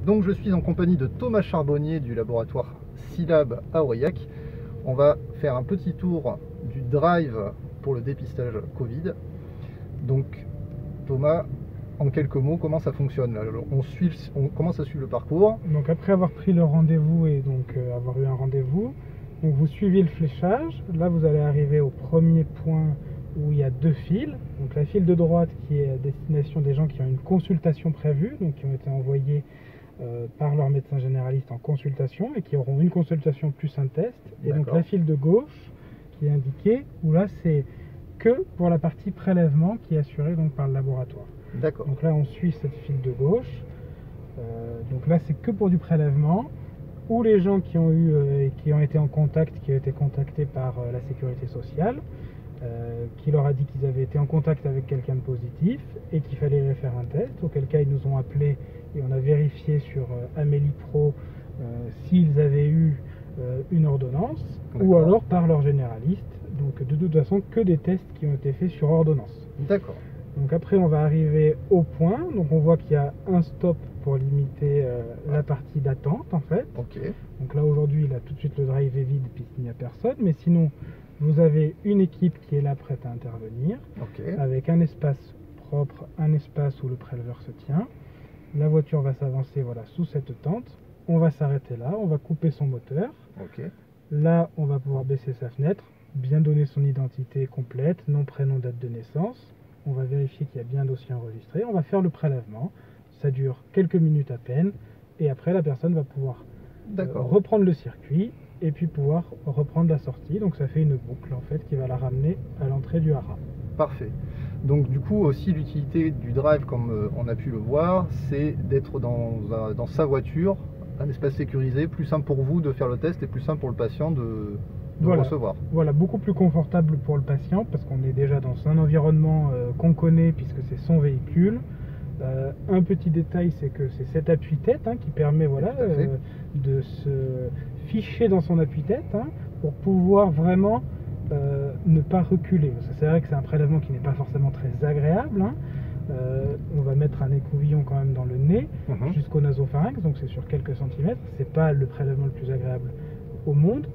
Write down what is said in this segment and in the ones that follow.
Donc je suis en compagnie de Thomas Charbonnier du laboratoire SciLab à Aurillac. On va faire un petit tour du drive pour le dépistage Covid. Donc Thomas, en quelques mots, comment ça fonctionne là? On commence à suivre le parcours. Donc après avoir pris le rendez-vous et donc avoir eu un rendez-vous, donc vous suivez le fléchage. Là vous allez arriver au premier point où il y a deux files. Donc la file de droite qui est à destination des gens qui ont une consultation prévue, donc qui ont été envoyés par leur médecin généraliste en consultation et qui auront une consultation plus un test. Et donc la file de gauche qui est indiquée, où là c'est que pour la partie prélèvement qui est assurée donc par le laboratoire. D'accord. Donc là on suit cette file de gauche. Donc là c'est que pour du prélèvement, ou les gens qui ont été en contact, qui ont été contactés par la sécurité sociale, qui leur a dit qu'ils avaient été en contact avec quelqu'un de positif et qu'il fallait aller faire un test, auquel cas ils nous ont appelés et on a vérifié sur Amélie Pro s'ils avaient eu une ordonnance, ou alors par leur généraliste. Donc de toute façon que des tests qui ont été faits sur ordonnance. D'accord. Donc après on va arriver au point, donc on voit qu'il y a un stop pour limiter la partie d'attente en fait. Ok. Donc là aujourd'hui là tout de suite le drive est vide puisqu'il n'y a personne, mais sinon vous avez une équipe qui est là prête à intervenir, avec un espace propre, un espace où le préleveur se tient. La voiture va s'avancer voilà, sous cette tente, on va s'arrêter là, on va couper son moteur. Là on va pouvoir baisser sa fenêtre, bien donner son identité complète, nom, prénom, date de naissance. On va vérifier qu'il y a bien un dossier enregistré, on va faire le prélèvement, ça dure quelques minutes à peine, et après la personne va pouvoir reprendre le circuit et puis pouvoir reprendre la sortie. Donc ça fait une boucle en fait qui va la ramener à l'entrée du haras. Parfait. Donc du coup aussi l'utilité du drive, comme on a pu le voir, c'est d'être dans sa voiture, un espace sécurisé, plus simple pour vous de faire le test et plus simple pour le patient de recevoir. Voilà, beaucoup plus confortable pour le patient parce qu'on est déjà dans un environnement qu'on connaît puisque c'est son véhicule. Un petit détail, c'est que c'est cet appui-tête qui permet de se ficher dans son appui-tête pour pouvoir vraiment ne pas reculer. C'est vrai que c'est un prélèvement qui n'est pas forcément très agréable. On va mettre un écouvillon quand même dans le nez jusqu'au nasopharynx, donc c'est sur quelques centimètres. C'est pas le prélèvement le plus agréable au monde.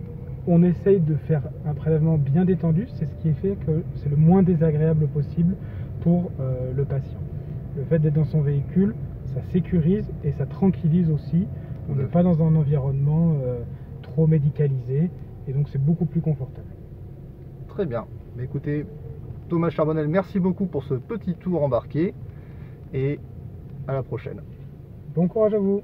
On essaye de faire un prélèvement bien détendu, c'est ce qui fait que c'est le moins désagréable possible pour le patient. Le fait d'être dans son véhicule, ça sécurise et ça tranquillise aussi. On n'est pas dans un environnement trop médicalisé et donc c'est beaucoup plus confortable. Très bien. Mais écoutez, Thomas Charbonnier, merci beaucoup pour ce petit tour embarqué et à la prochaine. Bon courage à vous.